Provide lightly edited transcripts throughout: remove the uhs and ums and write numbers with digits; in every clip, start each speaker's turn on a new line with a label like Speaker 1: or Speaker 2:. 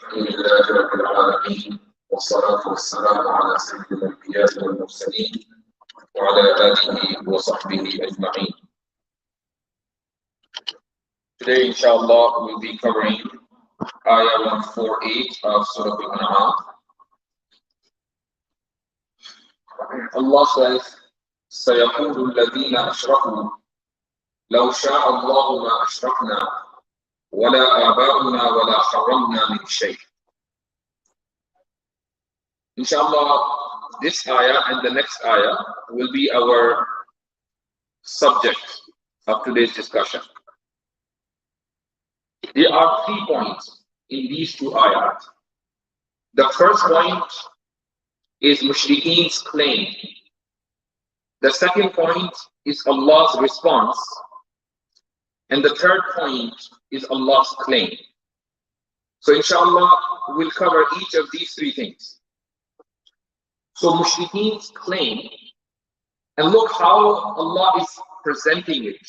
Speaker 1: الحمد لله رب العالمين والصلاة والسلام على سيد الأنبياء والمرسلين وعلى آله وصحبه أجمعين. Today, inshallah, we'll be covering Ayah 148 of Surah Al-An'am. Allah says, سيقول الذين أشركوا لو شاء الله ما أشركنا ولا آباؤنا ولا حرمنا من شيء. Inshallah, this ayah and the next ayah will be our subject of today's discussion. There are 3 points in these 2 ayahs. The first point is Mushrikeen's claim. The second point is Allah's response. And the third point is Allah's claim. So inshallah, we'll cover each of these 3 things. So Mushrikeen's claim, and look how Allah is presenting it.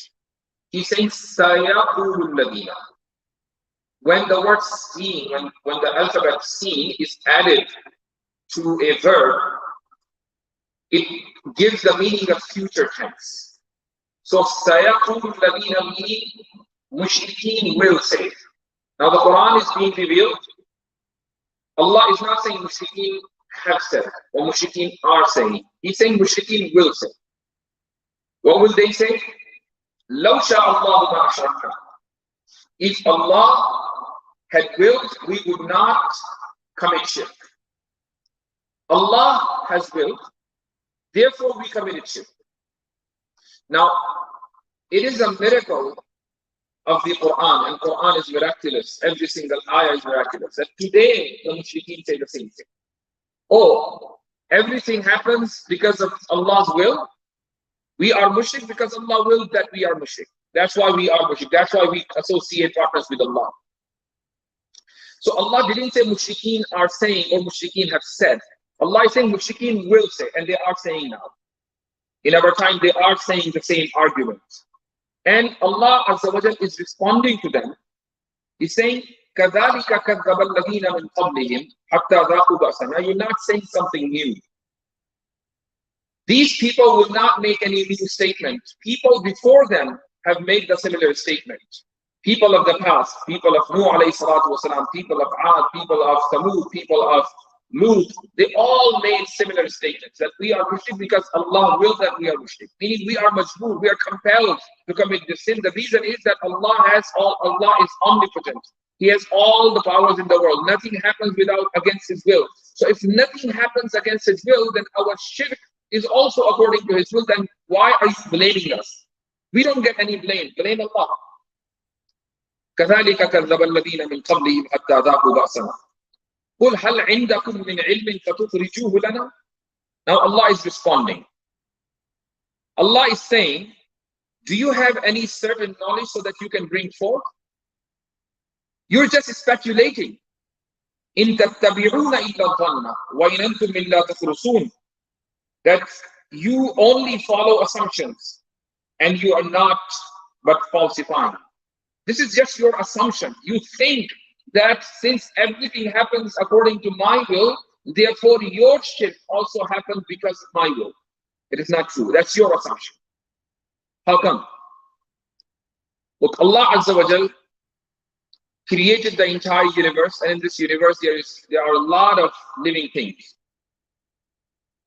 Speaker 1: He's saying, Sayaqulu alladhina. When the word seen, when the alphabet seen is added to a verb, it gives the meaning of future tense. So Sayaqulu alladhina meaning Mushrikeen will say. Now the Quran is being revealed. Allah is not saying Mushrikeen have said or Mushrikeen are saying. He's saying Mushrikeen will say. What will they say? لَوْ شَاءَ اللَّهُ مَا أَشْرَكْنَا. If Allah had willed, we would not commit shirk. Allah has willed, therefore we committed shirk. Now, it is a miracle of the Quran, and Quran is miraculous. Every single ayah is miraculous. That today the Mushrikeen say the same thing. Oh, everything happens because of Allah's will. We are mushrik because Allah willed that we are mushrik. That's why we are mushrik. That's why we associate partners with Allah. So Allah didn't say Mushrikeen are saying or Mushrikeen have said. Allah is saying Mushrikeen will say, and they are saying now. In our time, they are saying the same argument. And Allah Azza wa Jal is responding to them. He's saying, كَذَلِكَ كَذَّبَ الَّذِينَ مِنْ قَبْلِهِمْ حَتَّى ذَاقُوا بَأْسَنَا. You're not saying something new. These people will not make any new statement. People before them have made the similar statement. People of the past, people of Nuh alayhi salatu wasalam, people of Ad, people of Thamud, people of Lut, they all made similar statements that we are mushrik because Allah wills that we are mushrik. Meaning we are majboor, we are compelled to commit this sin. The reason is that Allah is omnipotent. He has all the powers in the world. Nothing happens against His will. So if nothing happens against His will, then our shirk is also according to His will. Then why are you blaming us? We don't get any blame. Blame Allah. كَذَلِكَ كَذَّبَ الَّذِينَ مِنْ قَبْلِهِمْ حَتَّى ذَاقُوا بَأْسَنَا. قُلْ هَلْ عِنْدَكُمْ مِنْ عِلْمٍ فَتُخْرِجُوهُ لَنَا. Now Allah is responding. Allah is saying, do you have any certain knowledge so that you can bring forth? You're just speculating. إِن تَتَّبِعُونَ إِلَّا الظَّنَّ وَإِنْ أَنْتُمْ إِلَّا تَخْرُصُونَ. That you only follow assumptions and you are not but falsifying. This is just your assumption. You think that since everything happens according to my will, therefore your shirk also happens because of my will. It is not true. That's your assumption. How come? Look, Allah Azza wa Jal created the entire universe, and in this universe there are a lot of living things.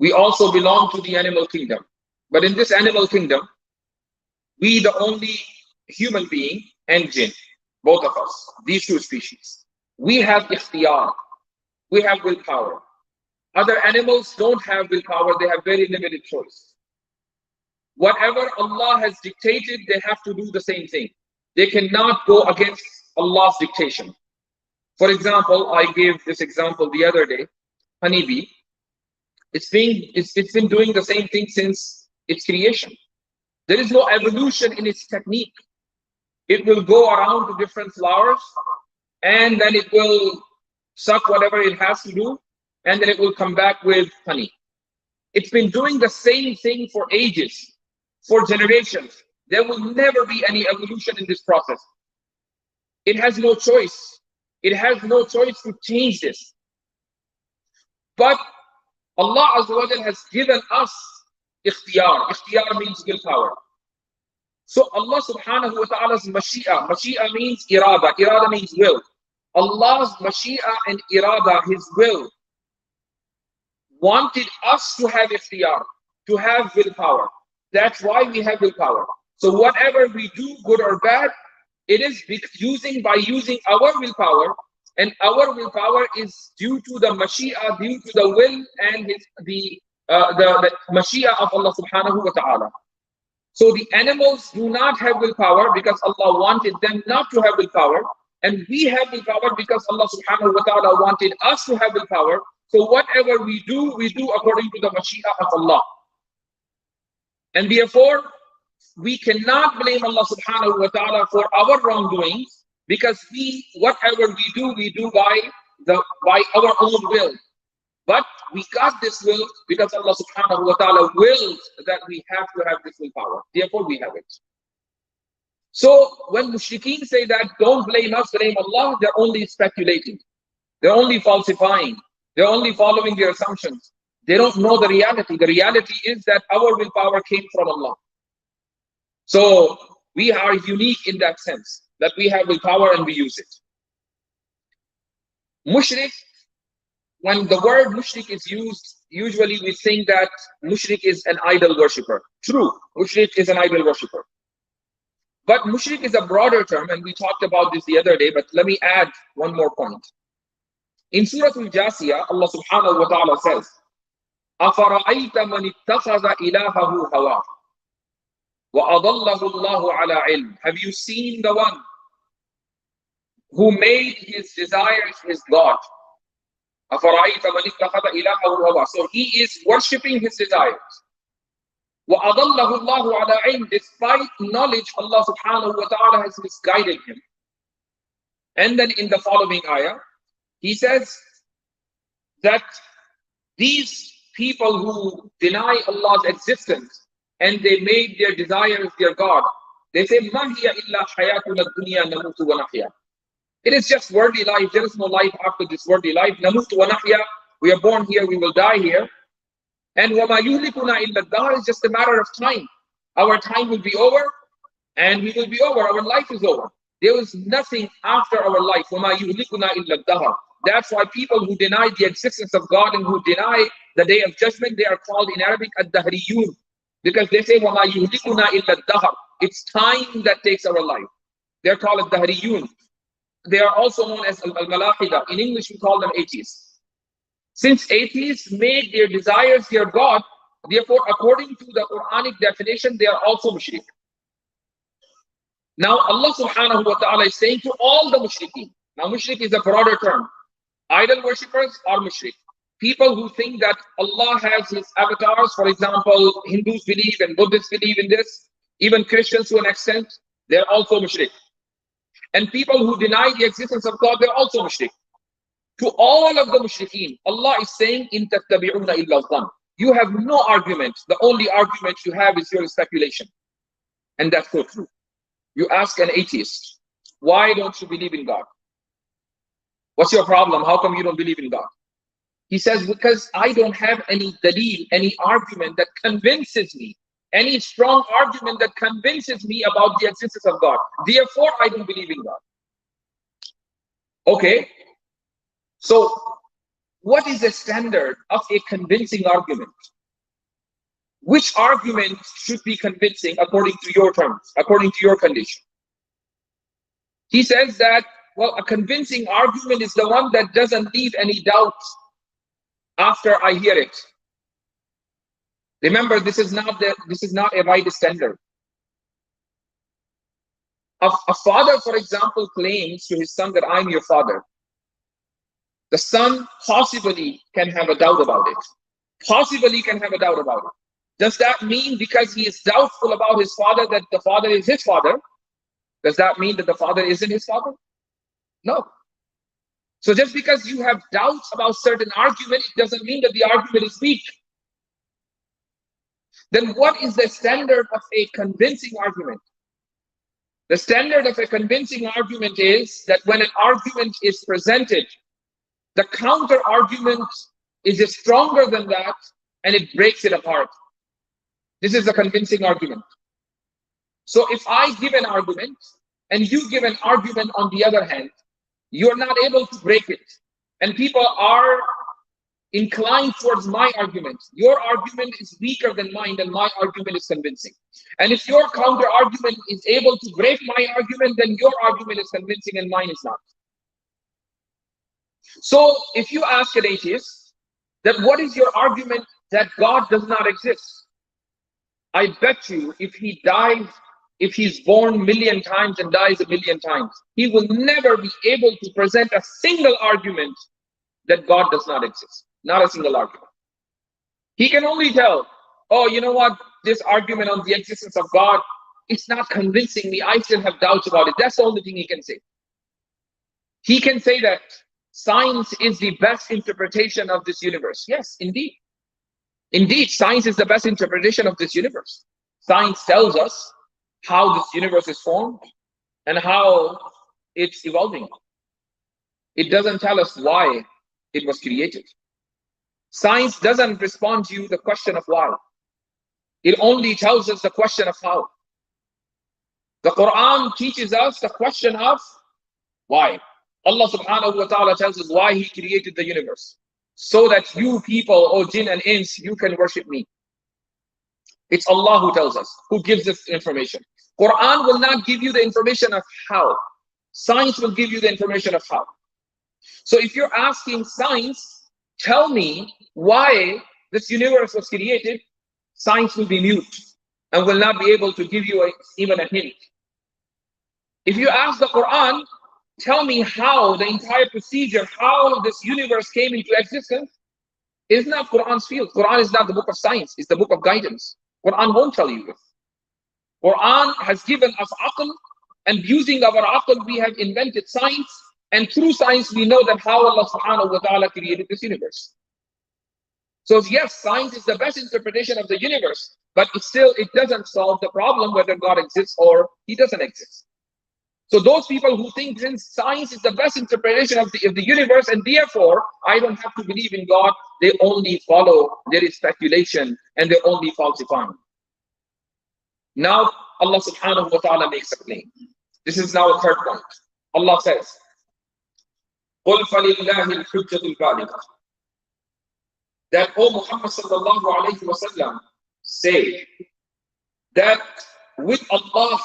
Speaker 1: We also belong to the animal kingdom. But in this animal kingdom, we the only human being and jinn, both of us, these 2 species, we have ikhtiyar, we have willpower. Other animals don't have willpower, they have very limited choice. Whatever Allah has dictated, they have to do the same thing. They cannot go against Allah's dictation. For example, I gave this example the other day, honeybee. It's been doing the same thing since its creation. There is no evolution in its technique. It will go around to different flowers and then it will suck whatever it has to do and then it will come back with honey. It's been doing the same thing for ages, for generations. There will never be any evolution in this process. It has no choice. It has no choice to change this. But Allah Azza wa Jal has given us ikhtiyar. Ikhtiyar means willpower. So Allah subhanahu wa ta'ala's mashi'a. Mashi'a means irada. Irada means will. Allah's mashi'a and irada, His will, wanted us to have ikhtiyar, to have willpower. That's why we have willpower. So whatever we do, good or bad, it is by using our willpower, and our willpower is due to the mashi'a, due to the will and the mashi'a of Allah subhanahu wa ta'ala. So the animals do not have willpower because Allah wanted them not to have willpower, and we have willpower because Allah subhanahu wa ta'ala wanted us to have willpower. So whatever we do according to the mashi'a of Allah. And therefore, we cannot blame Allah subhanahu wa ta'ala for our wrongdoings, because whatever we do by our own will. But we got this will because Allah subhanahu wa ta'ala willed that we have to have this willpower. Therefore, we have it. So when mushrikeen say that, don't blame us, blame Allah, they're only speculating. They're only falsifying. They're only following their assumptions. They don't know the reality. The reality is that our willpower came from Allah. So we are unique in that sense, that we have willpower and we use it. Mushrik, when the word mushrik is used, usually we think that mushrik is an idol worshipper. True, mushrik is an idol worshipper. But mushrik is a broader term, and we talked about this the other day, but let me add one more point. In Surah Al-Jasiyah, Allah subhanahu wa ta'ala says, أَفَرَأَيْتَ مَنِ اتَّخَذَ إِلَهَهُ هَوَاهُ وَأَضَلَّهُ اللَّهُ عَلَى عِلْمٍ. Have you seen the one who made his desires his God? أَفَرَأَيْتَ مَنِ اتَّخَذَ إِلَهَهُ هَوَاهُ. So he is worshipping his desires. وَأَضَلَّهُ اللَّهُ عَلَى عِلْمٍ. Despite knowledge, Allah subhanahu wa ta'ala has misguided him. And then in the following ayah, He says that these people who deny Allah's existence and they made their desires their God, they say, مَا هِيَ إِلَّا حَيَاتُنَا الدُّنْيَا نَمُوتُ وَنَحْيَا. It is just worldly life. There is no life after this worldly life. نَمُوتُ وَنَحْيَا. We are born here, we will die here. And وَمَا يُهْلِكُنَا إِلَّا الدَّهْرُ is just a matter of time. Our time will be over, and we will be over. Our life is over. There is nothing after our life. وَمَا يُهْلِكُنَا إِلَّا الدَّهْرُ. That's why people who deny the existence of God and who deny the day of judgment, they are called in Arabic ad-dahriyun, because they say وَمَا يُهْلِكُنَا إِلَّا الدَّهْرُ. It's time that takes our life. They're called ad-dahriyun. They are also known as al-malahida. In English, we call them atheists. Since atheists made their desires their God, therefore, according to the Quranic definition, they are also mushrik. Now, Allah subhanahu wa ta'ala is saying to all the mushrikeen. Now, mushrik is a broader term. Idol worshippers are mushrik. People who think that Allah has his avatars, for example, Hindus believe and Buddhists believe in this, even Christians to an extent, they're also mushrik. And people who deny the existence of God, they're also mushrik. To all of the mushrikeen, Allah is saying, إِن تَتَّبِعُونَ إِلَّا الظَّنَّ. You have no argument. The only argument you have is your speculation. And that's so true. You ask an atheist, why don't you believe in God? What's your problem? How come you don't believe in God? He says, because I don't have any daleel, any argument that convinces me, any strong argument that convinces me about the existence of God. Therefore, I don't believe in God. Okay. So, what is the standard of a convincing argument? Which argument should be convincing according to your terms, according to your condition? He says that, well, a convincing argument is the one that doesn't leave any doubt after I hear it. Remember, this is not a right standard. A father, for example, claims to his son that I'm your father. The son possibly can have a doubt about it. Possibly can have a doubt about it. Does that mean because he is doubtful about his father that the father is his father? Does that mean that the father isn't his father? No. So just because you have doubts about certain argument, it doesn't mean that the argument is weak. Then what is the standard of a convincing argument? The standard of a convincing argument is that when an argument is presented, the counter argument is stronger than that and it breaks it apart. This is a convincing argument. So if I give an argument and you give an argument on the other hand, you're not able to break it. And people are inclined towards my argument. Your argument is weaker than mine, and my argument is convincing. And if your counter argument is able to break my argument, then your argument is convincing and mine is not. So if you ask an atheist that what is your argument that God does not exist, I bet you if he dies, if he's born 1,000,000 times and dies 1,000,000 times, he will never be able to present a single argument that God does not exist. Not a single argument. He can only tell, oh, you know what, this argument on the existence of God, it's not convincing me. I still have doubts about it. That's the only thing he can say. He can say that science is the best interpretation of this universe. Yes, indeed. Indeed, science is the best interpretation of this universe. Science tells us how this universe is formed and how it's evolving. It doesn't tell us why it was created. Science doesn't respond to you the question of why. It only tells us the question of how. The Quran teaches us the question of why. Allah subhanahu wa ta'ala tells us why he created the universe. So that you people, O jinn and ins, you can worship me. It's Allah who tells us, who gives us information. Quran will not give you the information of how. Science will give you the information of how. So if you're asking science, tell me why this universe was created, science will be mute and will not be able to give you even a hint. If you ask the Quran, tell me how the entire procedure, how this universe came into existence, is not Quran's field. Quran is not the book of science, it's the book of guidance. Quran won't tell you this. Quran has given us aql, and using our aql we have invented science, and through science we know that how Allah subhanahu wa ta'ala created this universe. So yes, science is the best interpretation of the universe, but it doesn't solve the problem whether God exists or he doesn't exist. So those people who think since science is the best interpretation of the universe and therefore I don't have to believe in God, they only follow, there is speculation and they're only falsifying. Now Allah subhanahu wa ta'ala makes a claim. This is now a third point. Allah says, قُلْ فَلِلَّهِ الْحُجَّةُ الْبَالِغَةُ, that, O Muhammad sallallahu alayhi wa sallam, say that with Allah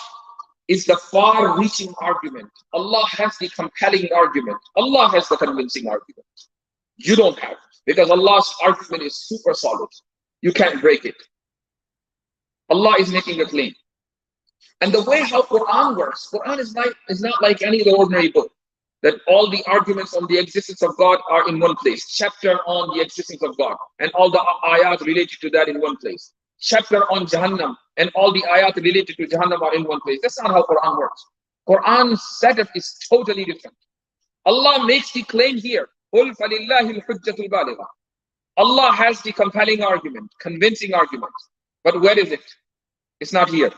Speaker 1: is the far-reaching argument. Allah has the compelling argument. Allah has the convincing argument. You don't have, because Allah's argument is super solid. You can't break it. Allah is making a claim. And the way how Quran works, Quran is not like any other ordinary book, that all the arguments on the existence of God are in one place. Chapter on the existence of God, and all the ayat related to that in one place. Chapter on Jahannam, and all the ayat related to Jahannam are in one place. That's not how Quran works. Quran's setup is totally different. Allah makes the claim here, قُلْ فَلِلَّهِ الْحُجَّةُ الْبَالِغَةُ. Allah has the compelling argument, convincing argument. But where is it? It's not here.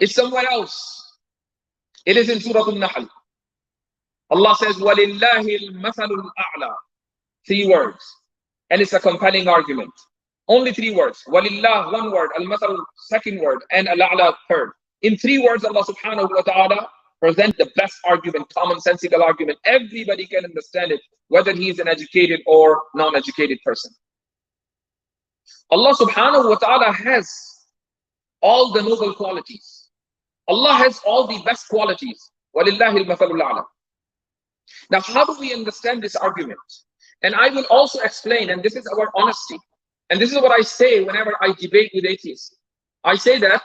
Speaker 1: It's somewhere else. It is in Surah Al-Nahl. Allah says, وَلِلَّهِ الْمَثَلُ الْأَعْلَى. 3 words. And it's a compelling argument. Only 3 words. Walillah, 1 word. Al-Mathal, 2nd word. And Al-A'la, 3rd. In 3 words, Allah subhanahu wa ta'ala present the best argument, commonsensical argument. Everybody can understand it, whether he is an educated or non-educated person. Allah subhanahu wa ta'ala has all the noble qualities. Allah has all the best qualities. Walillahi al-mathalu al-a'la. Now, how do we understand this argument? And I will also explain, and this is our honesty. And this is what I say whenever I debate with atheists. I say that,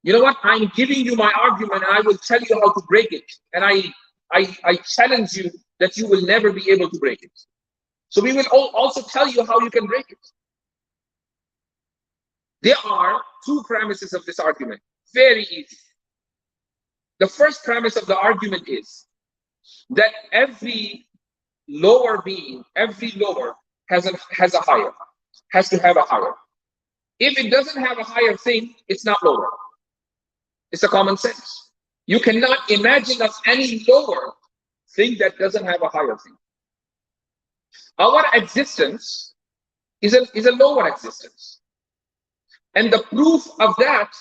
Speaker 1: you know what, I'm giving you my argument and I will tell you how to break it. And I challenge you that you will never be able to break it. So we will also tell you how you can break it. There are 2 premises of this argument. Very easy. The first premise of the argument is that every lower being, every lower has a higher, has to have a higher. If it doesn't have a higher thing, it's not lower. It's a common sense. You cannot imagine us any lower thing that doesn't have a higher thing. Our existence is a lower existence. And the proof of that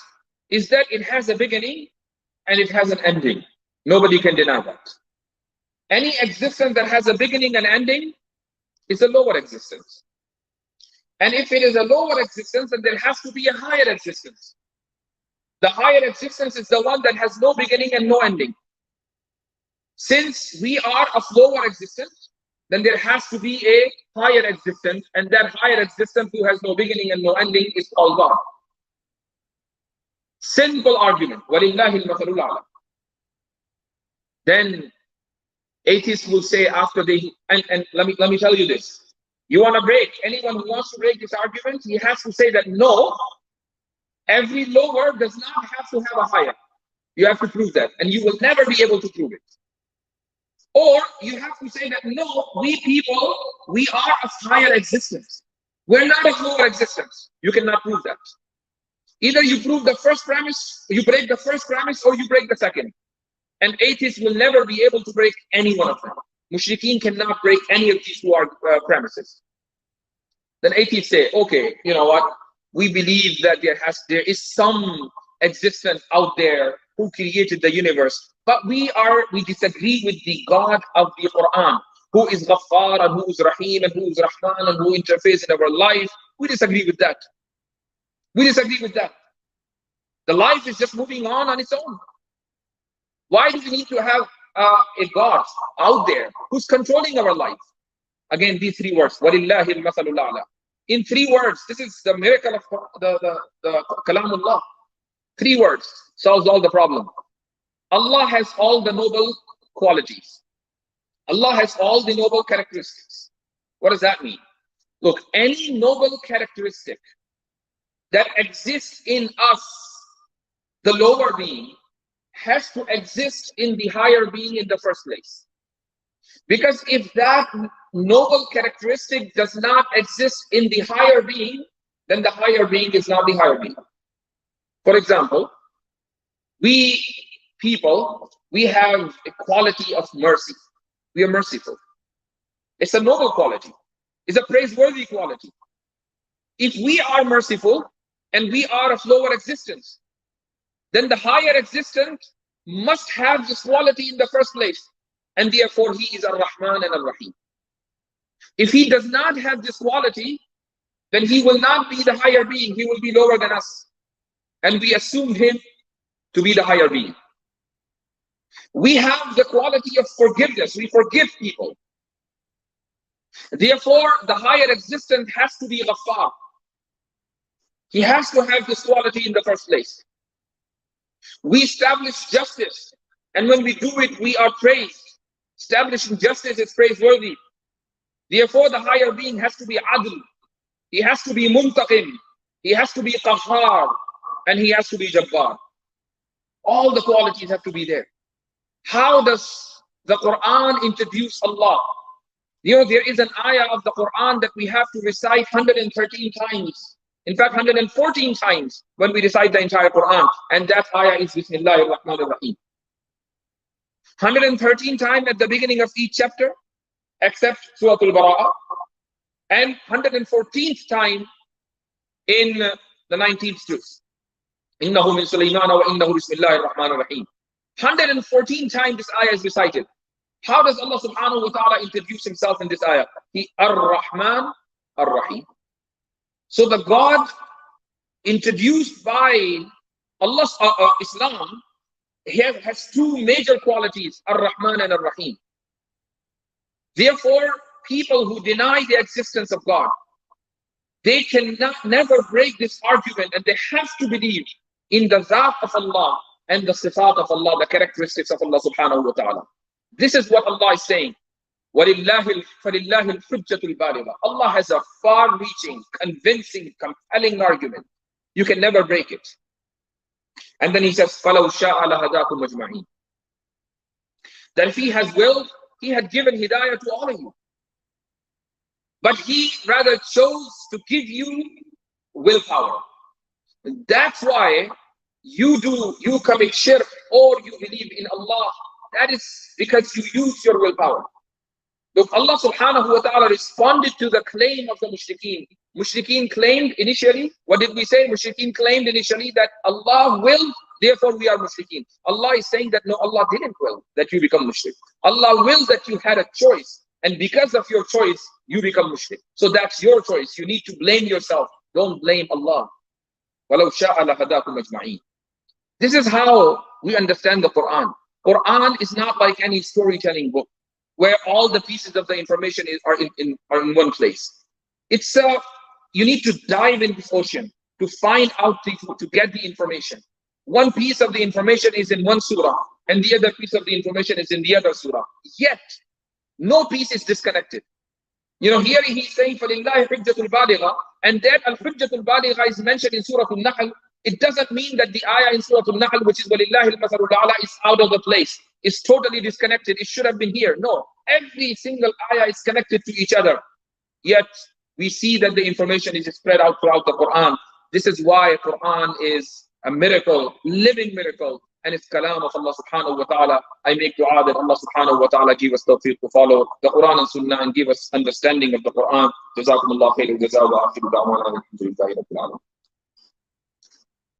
Speaker 1: is that it has a beginning and it has an ending. Nobody can deny that. Any existence that has a beginning and ending is a lower existence. And if it is a lower existence, then there has to be a higher existence. The higher existence is the one that has no beginning and no ending. Since we are of lower existence, then there has to be a higher existence, and that higher existence who has no beginning and no ending is called God. Simple argument. وَلِلَّهِ الْمَثَلُ الْأَعْلَى. Then atheists will say after they, and let me tell you this. You want to break, anyone who wants to break this argument, he has to say that no, every lower does not have to have a higher. You have to prove that, and you will never be able to prove it. Or you have to say that no, we people, we are of higher existence. We're not of lower existence. You cannot prove that. Either you prove the first premise, you break the first premise, or you break the second. And atheists will never be able to break any one of them. Mushrikeen cannot break any of these two premises. Then atheists say, okay, you know what? We believe that there is some existence out there who created the universe, but we disagree with the God of the Quran, who is Ghaffar and who is Rahim and who is Rahman and who interfaces in our life. We disagree with that. We disagree with that. The life is just moving on its own. Why do we need to have a God out there who's controlling our life? Again, these three words, وَلِلَّهِ الْمَثَلُ الْأَعْلَى. In 3 words, this is the miracle of the Kalamullah. 3 words solves all the problem. Allah has all the noble qualities. Allah has all the noble characteristics. What does that mean? Look, any noble characteristic that exists in us, the lower being, has to exist in the higher being in the first place. Because if that noble characteristic does not exist in the higher being, then the higher being is not the higher being. For example, we people, we have a quality of mercy. We are merciful. It's a noble quality. It's a praiseworthy quality. If we are merciful and we are of lower existence, then the higher existence must have this quality in the first place. And therefore, he is Ar-Rahman and Ar-Rahim. If he does not have this quality, then he will not be the higher being. He will be lower than us. And we assumed him to be the higher being. We have the quality of forgiveness. We forgive people. Therefore, the higher existence has to be Ghaffar. He has to have this quality in the first place. We establish justice, and when we do it, we are praised. Establishing justice is praiseworthy. Therefore, the higher being has to be Adl. He has to be Muntaqim. He has to be Qahhar. And he has to be Jabbar. All the qualities have to be there. How does the Quran introduce Allah? You know, there is an ayah of the Quran that we have to recite 113 times. In fact, 114 times when we recite the entire Quran. And that ayah is Bismillahir Rahmanir Rahim. 113 times at the beginning of each chapter, except Surah Al-Bara'ah. And 114th time in the 19th juz. Innahu min Sulaymana wa innahu Bismillahir Rahmanir Rahim. 114 times this ayah is recited. How does Allah subhanahu wa ta'ala introduce himself in this ayah? He Ar-Rahman, Ar-Rahim. So the God introduced by Allah's Islam has 2 major qualities, Ar-Rahman and Ar-Rahim. Therefore, people who deny the existence of God, they cannot never break this argument, and they have to believe in the Zat of Allah and the Sifat of Allah, the characteristics of Allah subhanahu wa ta'ala. This is what Allah is saying. وَلِلَّهِ الْحُجَّةُ الْبَالِغَةُ. Allah has a far-reaching, convincing, compelling argument. You can never break it. And then he says, فَلَوْ شَاءَ لَهَدَاكُمْ أَجْمَعِينَ. That if he has willed, he had given hidayah to all of you. But he rather chose to give you willpower. That's why you commit shirk or you believe in Allah, that is because you use your willpower. Look, Allah subhanahu wa ta'ala responded to the claim of the mushrikeen. Mushrikeen claimed initially, what did we say? Mushrikeen claimed initially that Allah willed, therefore we are mushrikeen. Allah is saying that no, Allah didn't will that you become mushrik. Allah willed that you had a choice, and because of your choice, you become mushrik. So that's your choice. You need to blame yourself. Don't blame Allah. وَلَوْ شَاءَ لَهَدَاكُمْ أَجْمَعِينَ. This is how we understand the Quran. Quran is not like any storytelling book where all the pieces of the information are in one place. It's you need to dive in this ocean to find out, to get the information. One piece of the information is in one surah, and the other piece of the information is in the other surah. Yet, no piece is disconnected. You know, here he's saying, فَلِلَّهِ حُجَّةُ الْبَالِغَةِ, and that al-Hujjat al-Baligha is mentioned in Surah Al-Nahl. It doesn't mean that the ayah in Surah Al-Nahl, which is وَلِلَّهِ الْمَثَلُ الْأَعْلَى, is out of the place. It's totally disconnected. It should have been here. No, every single ayah is connected to each other. Yet, we see that the information is spread out throughout the Quran. This is why Quran is a miracle, living miracle, and it's kalam of Allah subhanahu wa ta'ala. I make dua that Allah subhanahu wa ta'ala give us tawfiq to follow the Quran and Sunnah and give us understanding of the Quran. Jazakumullah khairan, jazakumullah khairan.